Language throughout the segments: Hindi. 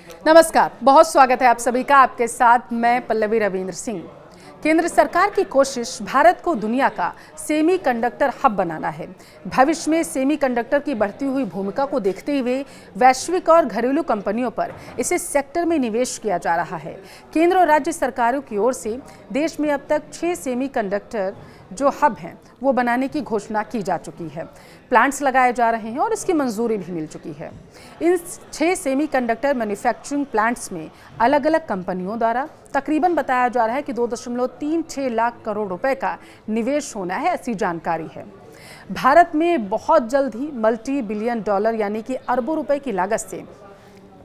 नमस्कार, बहुत स्वागत है आप सभी का। आपके साथ मैं पल्लवी रविंद्र सिंह। केंद्र सरकार की कोशिश भारत को दुनिया का सेमीकंडक्टर हब बनाना है। भविष्य में सेमीकंडक्टर की बढ़ती हुई भूमिका को देखते हुए वैश्विक और घरेलू कंपनियों पर इस सेक्टर में निवेश किया जा रहा है। केंद्र और राज्य सरकारों की ओर से देश में अब तक 6 सेमीकंडक्टर जो हब हैं वो बनाने की घोषणा की जा चुकी है। प्लांट्स लगाए जा रहे हैं और इसकी मंजूरी भी मिल चुकी है। इन 6 सेमीकंडक्टर मैन्युफैक्चरिंग प्लांट्स में अलग अलग कंपनियों द्वारा तकरीबन बताया जा रहा है कि 2.36 लाख करोड़ रुपए का निवेश होना है, ऐसी जानकारी है। भारत में बहुत जल्द ही मल्टी बिलियन डॉलर यानी कि अरबों रुपए की लागत से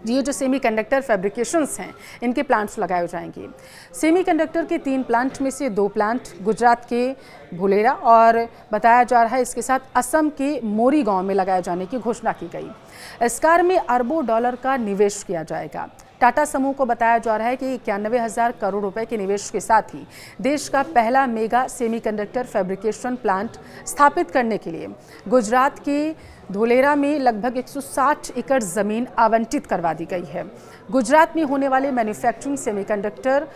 ये जो सेमीकंडक्टर फैब्रिकेशंस हैं इनके प्लांट्स लगाए जाएंगे। सेमीकंडक्टर के 3 प्लांट में से 2 प्लांट गुजरात के भुलेरा और बताया जा रहा है इसके साथ असम के मोरी गांव में लगाए जाने की घोषणा की गई। इस कार्य में अरबों डॉलर का निवेश किया जाएगा। टाटा समूह को बताया जा रहा है कि 91,000 करोड़ रुपए के निवेश के साथ ही देश का पहला मेगा सेमीकंडक्टर फैब्रिकेशन प्लांट स्थापित करने के लिए गुजरात के धुलेरा में लगभग 160 एकड़ जमीन आवंटित करवा दी गई है। गुजरात में होने वाले मैन्युफैक्चरिंग सेमीकंडक्टर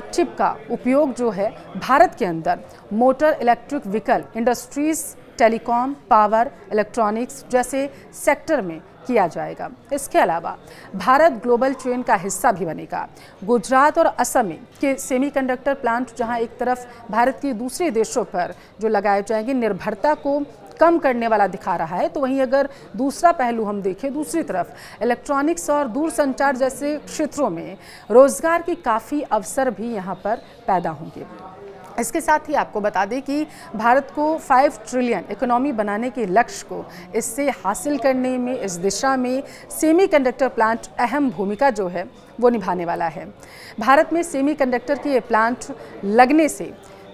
चिप का उपयोग जो है भारत के अंदर motor, electric vehicle, industries, telecom, power, electronics जैसे सेक्टर में किया जाएगा। इसके अलावा भारत ग्लोबल चेन का हिस्सा भी बनेगा। गुजरात और असम के सेमीकंडक्टर प्लांट जहां एक तरफ भारत के दूसरे देशों पर जो लगाए जाएंगे निर्भरता को कम करने वाला दिखा रहा है, तो वहीं अगर दूसरा पहलू हम देखें दूसरी तरफ इलेक्ट्रॉनिक्स और दूरसंचार जैसे क्षेत्रों में रोजगार की काफ़ी अवसर भी यहां पर पैदा होंगे। इसके साथ ही आपको बता दें कि भारत को 5 ट्रिलियन इकोनॉमी बनाने के लक्ष्य को इससे हासिल करने में इस दिशा में सेमीकंडक्टर प्लांट अहम भूमिका जो है वो निभाने वाला है। भारत में सेमीकंडक्टर के ये प्लांट लगने से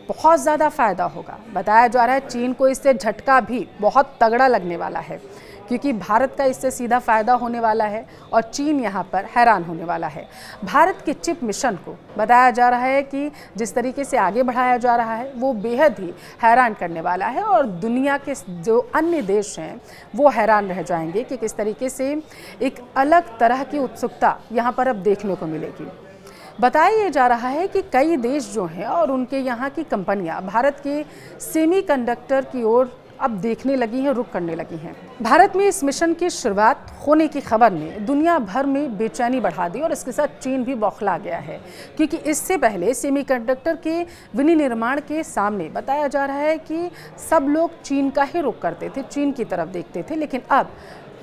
बहुत ज़्यादा फ़ायदा होगा। बताया जा रहा है चीन को इससे झटका भी बहुत तगड़ा लगने वाला है, क्योंकि भारत का इससे सीधा फ़ायदा होने वाला है और चीन यहाँ पर हैरान होने वाला है। भारत के चिप मिशन को बताया जा रहा है कि जिस तरीके से आगे बढ़ाया जा रहा है वो बेहद ही हैरान करने वाला है और दुनिया के जो अन्य देश हैं वो हैरान रह जाएंगे कि किस तरीके से एक अलग तरह की उत्सुकता यहाँ पर अब देखने को मिलेगी। बताया जा रहा है कि कई देश जो हैं और उनके यहाँ की कंपनियाँ भारत के सेमीकंडक्टर की ओर अब देखने लगी हैं, रुख करने लगी हैं। भारत में इस मिशन की शुरुआत होने की खबर ने दुनिया भर में बेचैनी बढ़ा दी और इसके साथ चीन भी बौखला गया है, क्योंकि इससे पहले सेमीकंडक्टर के विनिर्माण के सामने बताया जा रहा है कि सब लोग चीन का ही रुख करते थे, चीन की तरफ देखते थे, लेकिन अब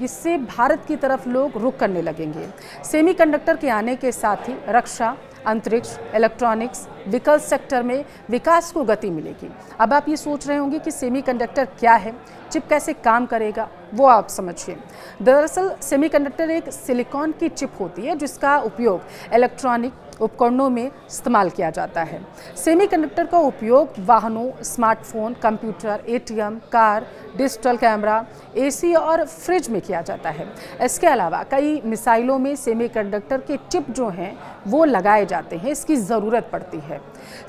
इससे भारत की तरफ लोग रुख करने लगेंगे। सेमीकंडक्टर के आने के साथ ही रक्षा, अंतरिक्ष, इलेक्ट्रॉनिक्स, व्हीकल सेक्टर में विकास को गति मिलेगी। अब आप ये सोच रहे होंगे कि सेमीकंडक्टर क्या है, चिप कैसे काम करेगा, वो आप समझिए। दरअसल सेमीकंडक्टर एक सिलिकॉन की चिप होती है जिसका उपयोग इलेक्ट्रॉनिक उपकरणों में इस्तेमाल किया जाता है। सेमीकंडक्टर का उपयोग वाहनों, smartphone, computer, ATM, car, digital camera, AC और फ्रिज में किया जाता है। इसके अलावा कई मिसाइलों में सेमीकंडक्टर के चिप जो हैं वो लगाए जाते हैं, इसकी ज़रूरत पड़ती है।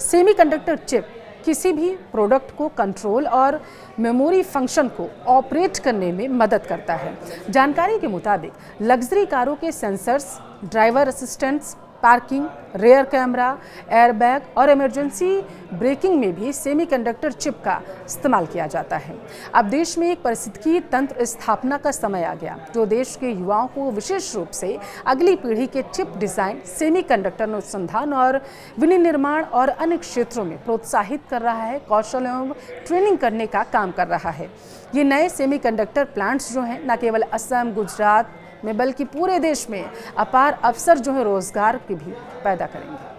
सेमीकंडक्टर चिप किसी भी प्रोडक्ट को कंट्रोल और मेमोरी फंक्शन को ऑपरेट करने में मदद करता है। जानकारी के मुताबिक लग्जरी कारों के sensors, driver assistants, parking, rare camera, airbag और इमरजेंसी ब्रेकिंग में भी सेमीकंडक्टर चिप का इस्तेमाल किया जाता है। अब देश में एक पारिस्थितिकी तंत्र स्थापना का समय आ गया, जो देश के युवाओं को विशेष रूप से अगली पीढ़ी के चिप डिज़ाइन, सेमीकंडक्टर अनुसंधान और विनिर्माण और अन्य क्षेत्रों में प्रोत्साहित कर रहा है, कौशल एवं ट्रेनिंग करने का काम कर रहा है। ये नए सेमीकंडक्टर प्लांट्स जो हैं न केवल असम, गुजरात में बल्कि पूरे देश में अपार अवसर जो है रोजगार के भी पैदा करेंगे।